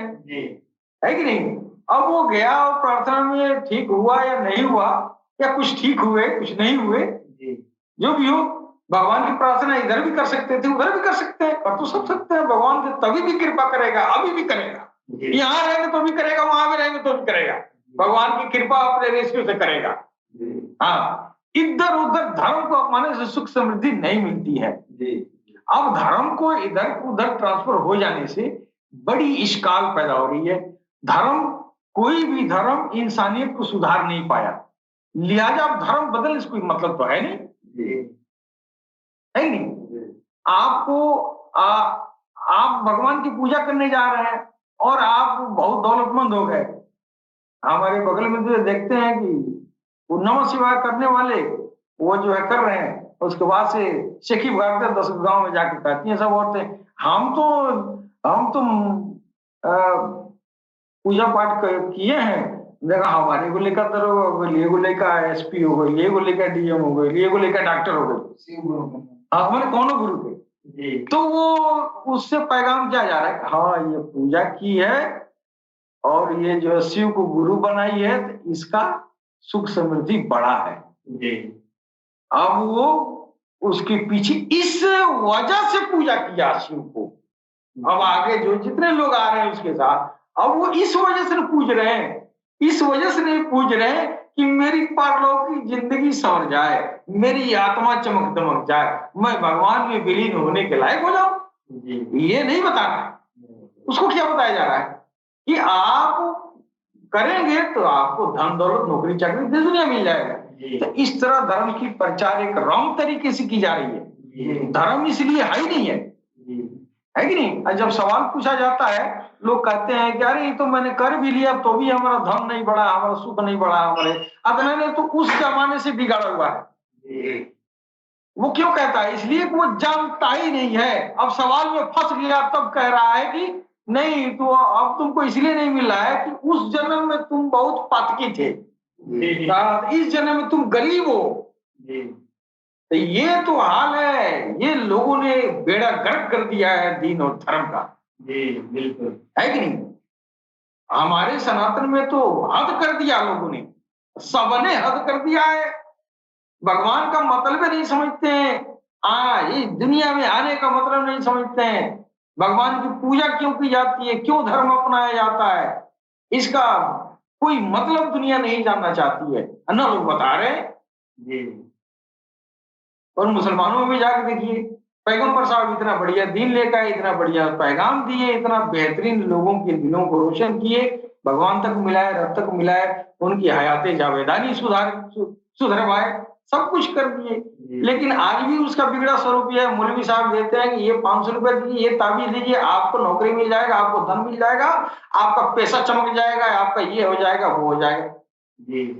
है कि नहीं? अब वो गया और प्रार्थना में ठीक हुआ या नहीं हुआ, या कुछ ठीक हुए कुछ नहीं हुए, जो भी हो भगवान की प्रार्थना इधर भी कर सकते थे उधर भी कर सकते हैं, कर तो सब सकते हैं। भगवान तभी भी कृपा करेगा, अभी भी करेगा, यहाँ रहेंगे तो भी करेगा, वहां भी रहेंगे तो भी करेगा। भगवान की कृपा अपने रेस्क्यू से करेगा। हाँ, इधर उधर धर्म को अपनाने से सुख समृद्धि नहीं मिलती है। अब धर्म को इधर उधर ट्रांसफर हो जाने से बड़ी इश्काल पैदा हो रही है। धर्म, कोई भी धर्म इंसानियत को सुधार नहीं पाया, लिहाजा आप धर्म बदल, इसको मतलब तो है नहीं, है नहीं। आपको आप भगवान की पूजा करने जा रहे हैं और आप बहुत दौलतमंद हो गए। हमारे बगल में जो देखते हैं कि वो नमः शिवाय करने वाले, वो जो है कर रहे हैं, उसके बाद से शेखी भागते 10 गांव में जाके कहती हैं सब औरतें, हम तो पूजा पाठ किए हैं, देखा हमारे को लेकर दरोगा हो गई, ये को लेकर एसपी हो गई, ये को लेकर डीएम हो गई, ये को लेकर डॉक्टर हो गई। हाँ, हमारे कौन गुरु के? तो वो उससे पैगाम क्या जा रहा है, हाँ ये पूजा की है और ये जो शिव को गुरु बनाई है, तो इसका सुख समृद्धि बड़ा है। अब वो उसके पीछे इस वजह से पूजा किया शिव को। अब आगे जो जितने लोग आ रहे हैं उसके साथ, अब वो इस वजह से पूज रहे हैं, इस वजह से नहीं पूज रहे हैं कि मेरी परलौकिक जिंदगी संवर जाए, मेरी आत्मा चमक दमक जाए, मैं भगवान में विलीन होने के लायक हो जाऊं। ये नहीं बताना, उसको क्या बताया जा रहा है कि आप करेंगे तो आपको धन दौलत नौकरी चाकरी देश दुनिया मिल जाएगा। तो इस तरह धर्म की प्रचार एक रॉन्ग तरीके से की जा रही है। धर्म इसलिए है ही नहीं है कि नहीं? और जब सवाल पूछा जाता है, लोग कहते हैं कि अरे ये तो मैंने कर भी लिया तो भी हमारा धन नहीं बढ़ा, हमारा सुख नहीं बढ़ा, हमारे अगले ने तो उस जमाने से बिगाड़ा हुआ है। वो क्यों कहता है? इसलिए कि वो जानता ही नहीं है। अब सवाल में फंस गया तब कह रहा है कि नहीं तो अब तुमको इसलिए नहीं मिल रहा है कि उस जन्म में तुम बहुत पातकी थे, इस जन्म में तुम गरीब हो। तो ये तो हाल है, ये लोगों ने बेड़ा गर्क कर दिया है दीन और धर्म का। बिल्कुल, है कि नहीं? हमारे सनातन में तो हद कर दिया लोगों ने, सबने हद कर दिया है। भगवान का मतलब नहीं समझते हैं, इस दुनिया में आने का मतलब नहीं समझते हैं। भगवान की पूजा क्यों की जाती है, क्यों धर्म अपनाया जाता है, इसका कोई मतलब दुनिया नहीं जानना चाहती है। अन्ना लोग बता रहे हैं। और मुसलमानों में भी जाकर देखिए, पैगंबर साहब इतना बढ़िया दीन लेकर आए, इतना बढ़िया पैगाम दिए, इतना बेहतरीन लोगों के दिलों को रोशन किए, भगवान तक मिलाए, रब तक मिलाए, उनकी हयाते जावेदानी सुधरवाए, सब कुछ कर दिए। लेकिन आज भी उसका बिगड़ा स्वरूप यह है, मौलवी साहब देते हैं कि ये 500 रुपए दीजिए, ये ताबीज दीजिए, आपको नौकरी मिल जाएगा, आपको धन मिल जाएगा, आपका पैसा चमक जाएगा, आपका ये हो जाएगा, वो हो जाएगा।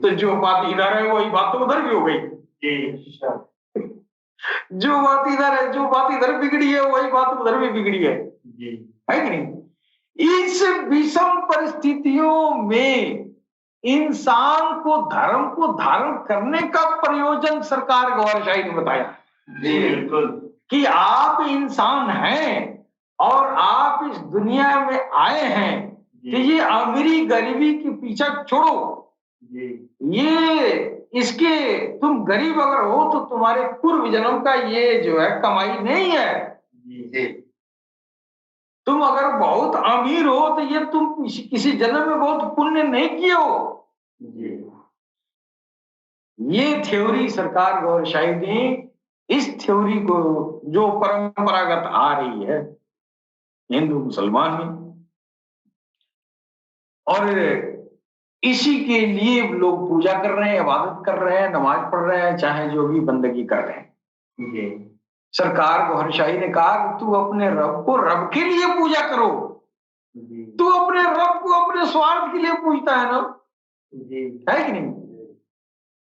तो जो बात इधर है वही बात तो उधर भी हो गई। जो बात इधर है, जो बात इधर बिगड़ी है, वही बात उधर भी बिगड़ी है कि नहीं? इस विषम परिस्थितियों में इंसान को धर्म को धारण करने का प्रयोजन सरकार गौरशाही ने बताया। बिल्कुल, कि आप इंसान हैं और आप इस दुनिया में आए हैं कि ये अमीरी गरीबी के पीछे छोड़ो। ये इसके तुम गरीब अगर हो तो तुम्हारे पूर्व जन्म का ये जो है कमाई नहीं है। तुम अगर बहुत अमीर हो तो ये तुम किसी जन्म में बहुत पुण्य नहीं किए हो। ये थ्योरी सरकार गौरशाही ने, इस थ्योरी को जो परंपरागत आ रही है हिंदू मुसलमान में, और इसी के लिए लोग पूजा कर रहे हैं, इबादत कर रहे हैं, नमाज पढ़ रहे हैं, चाहे जो भी बंदगी कर रहे हैं। सरकार गौरशाही ने कहा कि तू अपने रब को रब के लिए पूजा करो। तू अपने रब को अपने स्वार्थ के लिए पूजता है ना, है कि नहीं?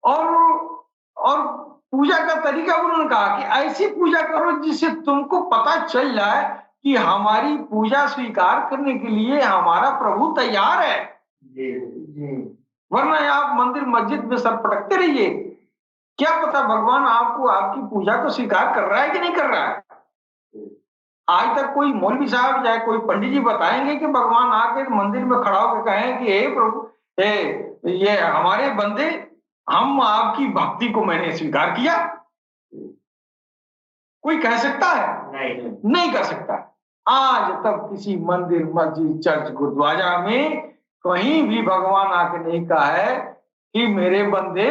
और पूजा का तरीका उन्होंने कहा कि ऐसी पूजा करो जिससे तुमको पता चल जाए कि हमारी पूजा स्वीकार करने के लिए हमारा प्रभु तैयार है। वरना आप मंदिर मस्जिद में सर पटकते रहिए, क्या पता भगवान आपको आपकी पूजा को स्वीकार कर रहा है कि नहीं कर रहा है। आज तक कोई मौलवी साहब या कोई पंडित जी बताएंगे कि भगवान आके मंदिर में खड़ा होकर कहें कि हे प्रभु, हे ये हमारे बंदे, हम आपकी भक्ति को मैंने स्वीकार किया? कोई कह सकता है? नहीं कर सकता। आज तक किसी मंदिर मस्जिद चर्च गुरुद्वारा में कहीं भी भगवान आके नहीं कहा है कि मेरे बंदे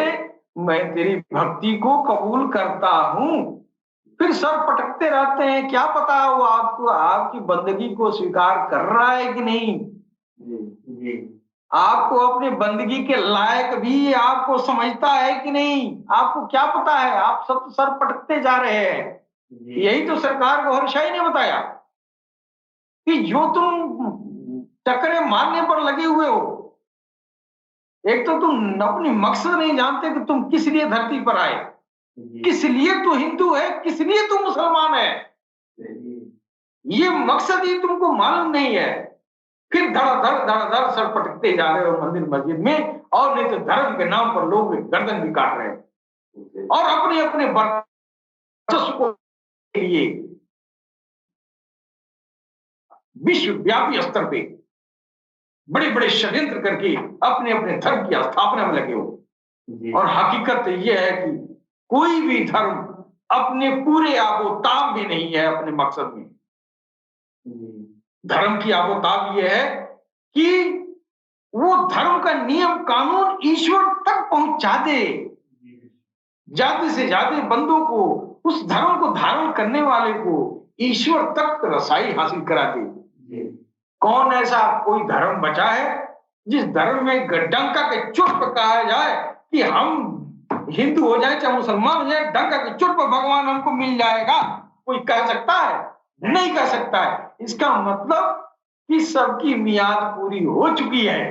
मैं तेरी भक्ति को कबूल करता हूं। फिर सर पटकते रहते हैं, क्या पता वो आपको आपकी बंदगी को स्वीकार कर रहा है कि नहीं। आपको अपने बंदगी के लायक भी आपको समझता है कि नहीं? आपको क्या पता है? आप सब सर पटकते जा रहे हैं। यही तो सरकार गौहर शाही ने बताया कि जो तुम टकरे मारने पर लगे हुए हो, एक तो तुम अपनी मकसद नहीं जानते कि तुम किस लिए धरती पर आए, किस लिए तू हिंदू है, किस लिए तू मुसलमान है, ये मकसद ही तुमको मालूम नहीं है। फिर धड़ सर पटकते जा रहे हो मंदिर मस्जिद में, और नहीं तो धर्म के नाम पर लोग गर्दन भी काट रहे हैं और अपने अपने वर्चस्व को लिए विश्वव्यापी स्तर पे बड़े बड़े षड्यंत्र करके अपने अपने धर्म की स्थापना में लगे हो। और हकीकत यह है कि कोई भी धर्म अपने पूरे आबोताब भी नहीं है अपने मकसद में। धर्म की आबोताब यह है कि वो धर्म का नियम कानून ईश्वर तक पहुंचा दे, ज्यादा से ज्यादा बंदों को, उस धर्म को धारण करने वाले को ईश्वर तक रसाई हासिल करा दे। कौन ऐसा कोई धर्म बचा है जिस धर्म में डंका के चोट पर कहा जाए कि हम हिंदू हो जाए चाहे मुसलमान हो जाए, डंका के चोट पर भगवान हमको मिल जाएगा? कोई कह सकता है? नहीं कह सकता है। इसका मतलब कि सबकी मियाद पूरी हो चुकी है।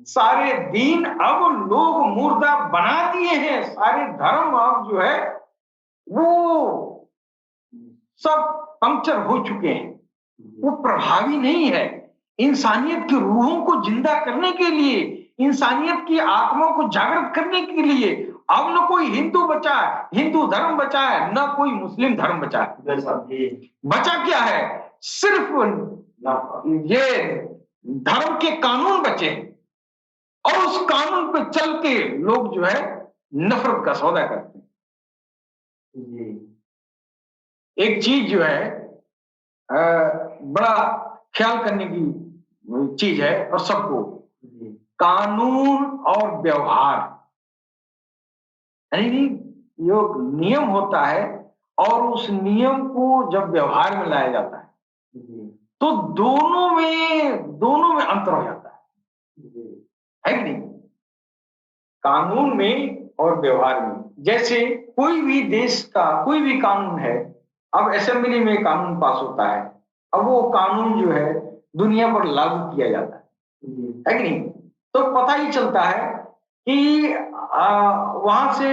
सारे दीन अब लोग मुर्दा बना दिए हैं, सारे धर्म अब जो है वो सब पंक्चर हो चुके हैं, वो प्रभावी नहीं है। इंसानियत की रूहों को जिंदा करने के लिए, इंसानियत की आत्मा को जागृत करने के लिए अब न कोई हिंदू बचा है, हिंदू धर्म बचा है, न कोई मुस्लिम धर्म बचा है। बचा क्या है? सिर्फ ये धर्म के कानून बचे और उस कानून पे चल के लोग जो है नफरत का सौदा करते हैं। एक चीज जो है बड़ा ख्याल करने की चीज है और सबको, कानून और व्यवहार, यानी जो नियम होता है और उस नियम को जब व्यवहार में लाया जाता है तो दोनों में अंतर हो जाता है कि नहीं? कानून में और व्यवहार में। जैसे कोई भी देश का कोई भी कानून है, अब असेंबली में कानून पास होता है, अब वो कानून जो है दुनिया पर लागू किया जाता है कि नहीं? तो पता ही चलता है कि वहां से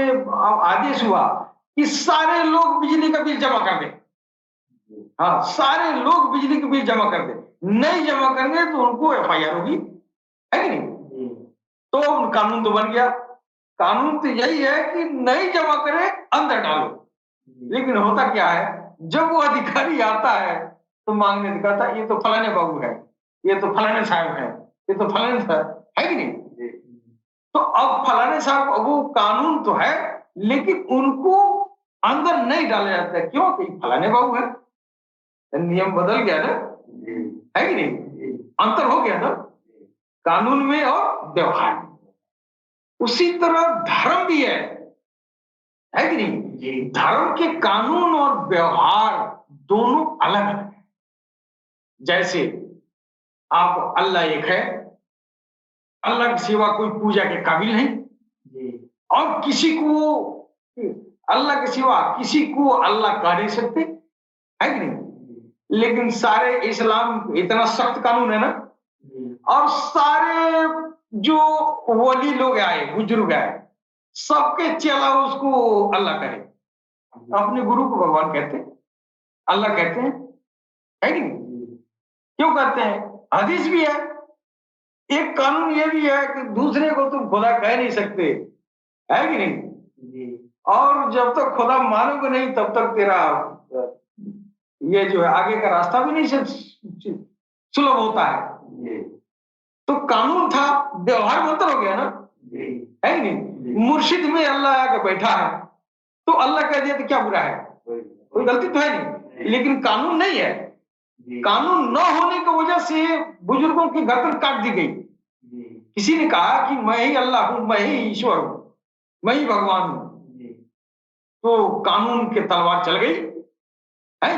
आदेश हुआ कि सारे लोग बिजली का बिल जमा कर दें। हाँ, सारे लोग बिजली का बिल जमा कर दें, नहीं जमा करेंगे तो उनको एफआईआर होगी, है कि नहीं? तो कानून तो बन गया। कानून तो यही है कि नहीं जमा करे, अंदर डालो। लेकिन होता क्या है, जब वो अधिकारी आता है तो मांगने दिखाता, ये तो फलाने बाबू है, ये तो फलाने साहब है, ये तो फलाने साहब है कि नहीं? तो अब फलाने साहब, वो कानून तो है लेकिन उनको अंदर नहीं डाला जाता है। क्यों? कि फलाने बाबू है, नियम बदल गया ना, है कि नहीं? अंतर हो गया ना कानून में और व्यवहार में। उसी तरह धर्म भी है कि नहीं? धर्म के कानून और व्यवहार दोनों अलग अलग है। जैसे आप, अल्लाह एक है, अल्लाह के सिवा कोई पूजा के काबिल नहीं, और किसी को अल्लाह के सिवा किसी को अल्लाह कह नहीं सकते, है कि नहीं? लेकिन सारे इस्लाम इतना सख्त कानून है ना, और सारे जो वली लोग आए, बुजुर्ग आए, सबके चेला उसको अल्लाह कहे, अपने गुरु को भगवान कहते हैं, अल्लाह कहते हैं, है कि नहीं? क्यों कहते हैं? हदीस भी है। एक कानून ये भी है कि दूसरे को तुम खुदा कह नहीं सकते, है कि नहीं? और जब तक खुदा मानोगे नहीं तब तक तेरा ये जो है आगे का रास्ता भी नहीं सुलभ होता है। तो कानून था, व्यवहार में अंतर हो गया ना, है कि नहीं? मुर्शिद में अल्लाह आके बैठा है तो अल्लाह कह दिया तो क्या बुरा है? कोई गलती तो है नहीं, लेकिन कानून नहीं है। कानून न होने की वजह से बुजुर्गों की गर्दन काट दी गई। किसी ने कहा कि मैं ही अल्लाह हूं, मैं ही ईश्वर हूं, मैं ही भगवान हूं, तो कानून की तलवार चल गई है,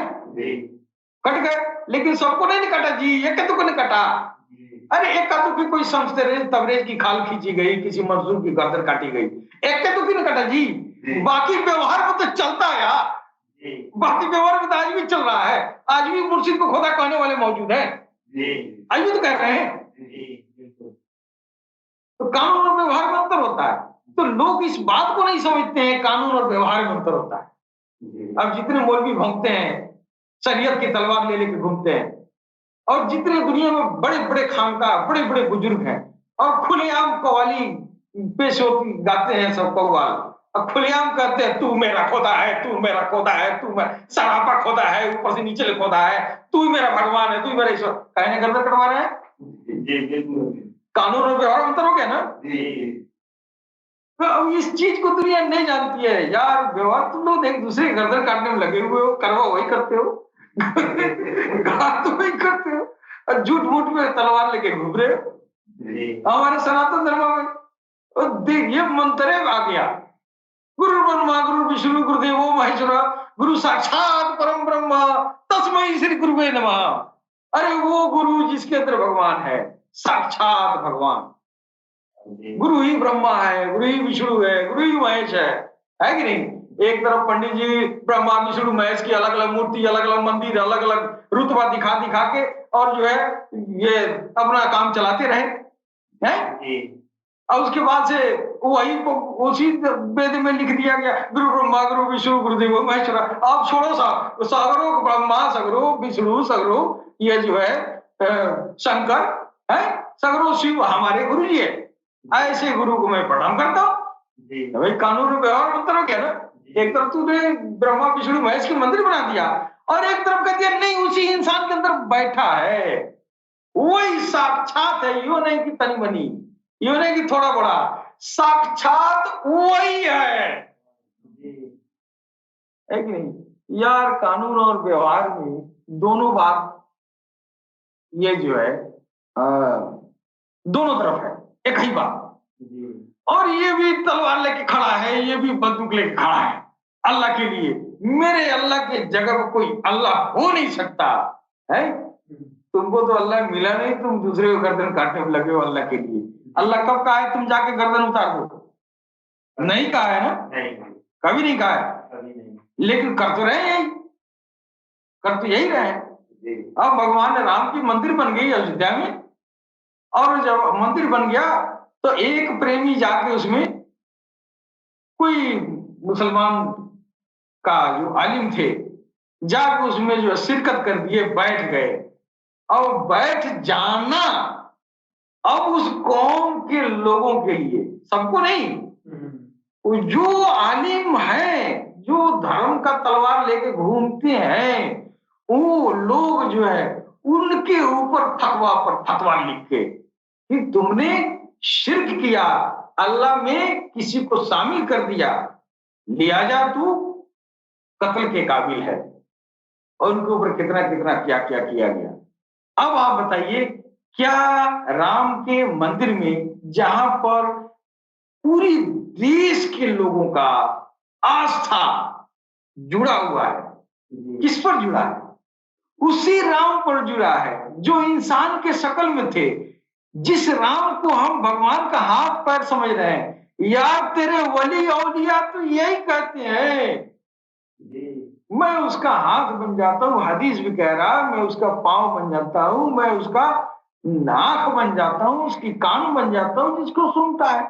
कट गए। लेकिन सबको नहीं कटा जी, एक तो को नहीं कटा, अरे एक का तो कोई समझते तबरेज की खाल खींची गई, किसी मजदूर की गर्दन काटी गई, एक के तो नहीं कटा जी। बाकी व्यवहार में तो चलता है यार, बाकी व्यवहार में तो आज भी चल रहा है, आज भी मुर्शिद को खुदा कहने वाले मौजूद हैं, आज भी तो कह रहे हैं। तो कानून और व्यवहार में अंतर होता है, तो लोग इस बात को नहीं समझते हैं कानून और व्यवहार में अंतर होता है। अब जितने मौलवी घूमते हैं, शरीयत की तलवार ले लेके घूमते हैं, और जितने दुनिया में बड़े बड़े खानका, बड़े बड़े बुजुर्ग हैं, और खुलेआम कव्वाली पेश होती गाते हैं सब कव्वाल, और खुलेआम कहते हैं तू मेरा खुदा है, तू मेरा खुदा है, तू मेरा सरापा खुदा है, ऊपर से नीचे ले खुदा है, तू ही मेरा भगवान है, तू ही मेरा ईश्वर, कहने गर्दन कटवा रहे हैं। कानून और व्यवहार अंतर हो गया ना। तो अब इस चीज को दुनिया नहीं जानती है यार। व्यवहार तुम लोग एक दूसरे की गर्दन काटने में लगे हुए हो, करवा वही करते हो, तो वही करते हो, और झूठ मूठ में तलवार लेके घूम रहे हो। हमारे सनातन धर्म में देखिए मंत्र आ गया, गुरु ब्रह्मा गुरु विष्णु गुरुदेवो महेश्वरा गुरु साक्षात परम ब्रह्म तस्मै श्री गुरुवे नमः। अरे वो गुरु जिसके अंदर भगवान है, साक्षात भगवान, गुरु ही ब्रह्मा है, गुरु ही विष्णु है, गुरु ही महेश है कि नहीं। एक तरफ पंडित जी ब्रह्मा विष्णु महेश की अलग अलग मूर्ति, अलग अलग मंदिर, अलग अलग रुतबा दिखा दिखा के और जो है ये अपना काम चलाते रहे हैं। और उसके बाद से वही उसी वेद में लिख दिया गया गुरु ब्रह्मा गुरु विष्णु गुरुदेव महेश्वरा। आप छोड़ो सगरो ब्रह्मा सगरो विष्णु सगरो ये जो है शंकर है, सगरो शिव हमारे गुरु जी है, ऐसे गुरु को मैं प्रणाम करता हूँ। भाई कानून व्यवहार अंतर हो गया ना। एक तरफ तूने ब्रह्मा विष्णु महेश के मंदिर बना दिया, और एक तरफ कह दिया नहीं उसी इंसान के अंदर बैठा है, वही साक्षात है, यो नहीं कि तनी बनी, यो नहीं कि थोड़ा बड़ा, साक्षात वही है कि नहीं यार। कानून और व्यवहार में दोनों बात ये जो है दोनों तरफ है, एक ही बात। और ये भी तलवार लेके खड़ा है, ये भी बंदूक लेके खड़ा है अल्लाह के लिए। मेरे अल्लाह के जगह पर कोई अल्लाह हो नहीं सकता है। तुमको तो अल्लाह मिला नहीं, तुम दूसरे को गर्दन काटने में लगे हो अल्लाह के लिए। अल्लाह कब कहा है तुम जाके गर्दन उतार दो? नहीं कहा है ना, कभी नहीं कहा है, लेकिन कर तो रहे यही, कर तो यही रहे। अब भगवान राम की मंदिर बन गई अयोध्या में, और जब मंदिर बन गया तो एक प्रेमी जाके उसमें कोई मुसलमान का जो आलिम थे जाके उसमें जो शिरकत कर दिए, बैठ गए। और बैठ जाना अब उस कौम के लोगों के लिए, सबको नहीं, जो आलिम है, जो धर्म का तलवार लेके घूमते हैं, वो लोग जो है उनके ऊपर फतवा पर फतवा लिख के कि तुमने शिर्क किया, अल्लाह में किसी को शामिल कर दिया, लिहाजा तू कत्ल के काबिल है। और उनके ऊपर कितना कितना क्या क्या किया गया। अब आप बताइए, क्या राम के मंदिर में जहां पर पूरी देश के लोगों का आस्था जुड़ा हुआ है, किस पर जुड़ा है? उसी राम पर जुड़ा है जो इंसान के शक्ल में थे, जिस राम को हम भगवान का हाथ पैर समझ रहे हैं। यार तेरे वली औलिया तो यही कहते हैं, मैं उसका हाथ बन जाता हूँ, हदीस भी कह रहा है, मैं उसका पांव बन जाता हूँ, मैं उसका नाक बन जाता हूँ, उसकी कान बन जाता हूँ जिसको सुनता है।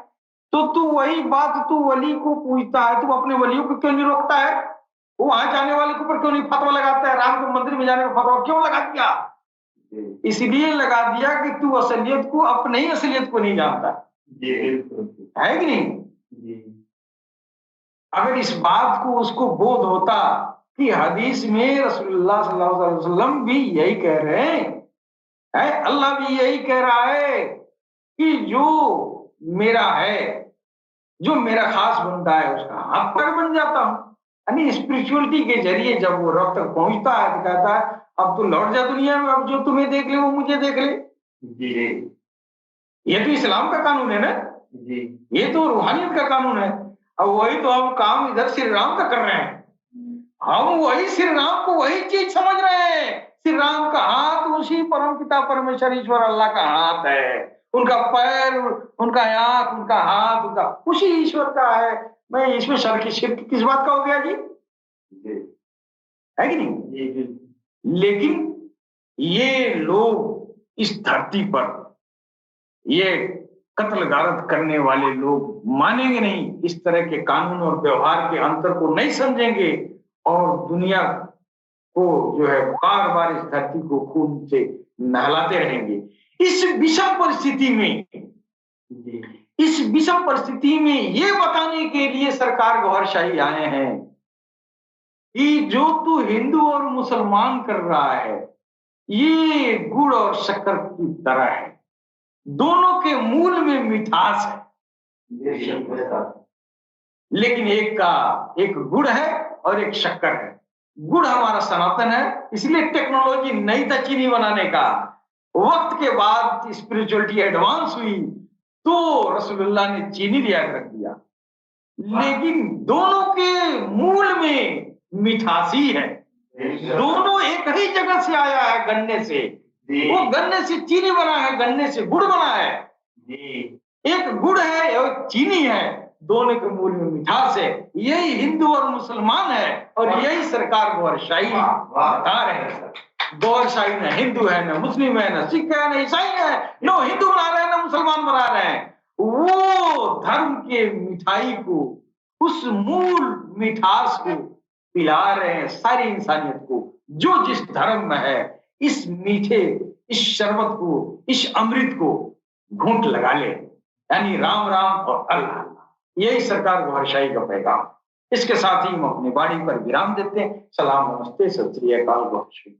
तो तू वही बात तू वली को पूछता है, तू अपने वलियों को क्यों नहीं रोकता है? वो वहां जाने वाले के ऊपर क्यों नहीं फतवा लगाता है? राम के मंदिर में जाने का फतवा क्यों लगा दिया? इसलिए लगा दिया कि तू असलियत को, अपने ही असलियत को नहीं जानता है कि नहीं। अगर इस बात को उसको बोध होता कि हदीस में रसूलुल्लाह सल्लल्लाहु अलैहि वसल्लम भी यही कह रहे हैं, अल्लाह भी यही कह रहा है कि जो मेरा है, जो मेरा खास बंदा है, उसका हाथ पैर बन जाता हूं। यानी स्पिरिचुअलिटी के जरिए जब वो रब तक पहुंचता है तो कहता है अब तू लौट जा दुनिया में, अब जो तुम्हें देख ले वो मुझे देख ले। ये तो इस्लाम का कानून है ना, ये तो रूहानियत का कानून है। अब वही तो हम काम इधर श्री राम का कर रहे हैं, हम वही श्री राम को वही चीज समझ रहे हैं। श्री राम का हाथ उसी परम पिता परमेश्वर ईश्वर अल्लाह का हाथ है, उनका पैर, उनका आंख, उनका हाथ, उनका उसी ईश्वर का है। मैं इसमें शिर्क किस बात का हो गया जी? है कि नहीं? लेकिन ये लोग इस धरती पर ये कत्ल गारत करने वाले लोग मानेंगे नहीं, इस तरह के कानून और व्यवहार के अंतर को नहीं समझेंगे और दुनिया को जो है बार बार इस धरती को खून से नहलाते रहेंगे। इस विषम परिस्थिति में ये बताने के लिए सरकार गौहरशाही आए हैं कि जो तू हिंदू और मुसलमान कर रहा है ये गुड़ और शक्कर की तरह है, दोनों के मूल में मिठास है, लेकिन एक गुड़ है और एक शक्कर है। गुड़ हमारा सनातन है, इसलिए टेक्नोलॉजी नहीं था चीनी बनाने का। वक्त के बाद स्पिरिचुअलिटी एडवांस हुई तो रसूलुल्लाह ने चीनी दिया रख दिया, लेकिन दोनों के मूल में मिठासी है। दोनों एक ही जगह से आया है, गन्ने से। वो गन्ने से चीनी बना है, गन्ने से गुड़ बना है। एक गुड़ है और चीनी है, दोनों के मूल में मिठास है। यही हिंदू और मुसलमान है और यही सरकार गौहरशाही बता रहे हैं। गौहरशाही न हिंदू है, न मुस्लिम है, न सिख है, न ईसाई है, न हिंदू बना रहे हैं, न मुसलमान बना रहे हैं। वो धर्म के मिठाई को, उस मूल मिठास को पिला रहे हैं सारी इंसानियत को, जो जिस धर्म में है। इस मीठे, इस शरबत को, इस अमृत को घूंट लगा ले, यानी राम राम और अल्लाह। यही सरकार गौहरशाही का पैगाम। इसके साथ ही हम अपनी वाणी पर विराम देते हैं। सलाम, नमस्ते, सत श्री अकाल, गौहरशाही।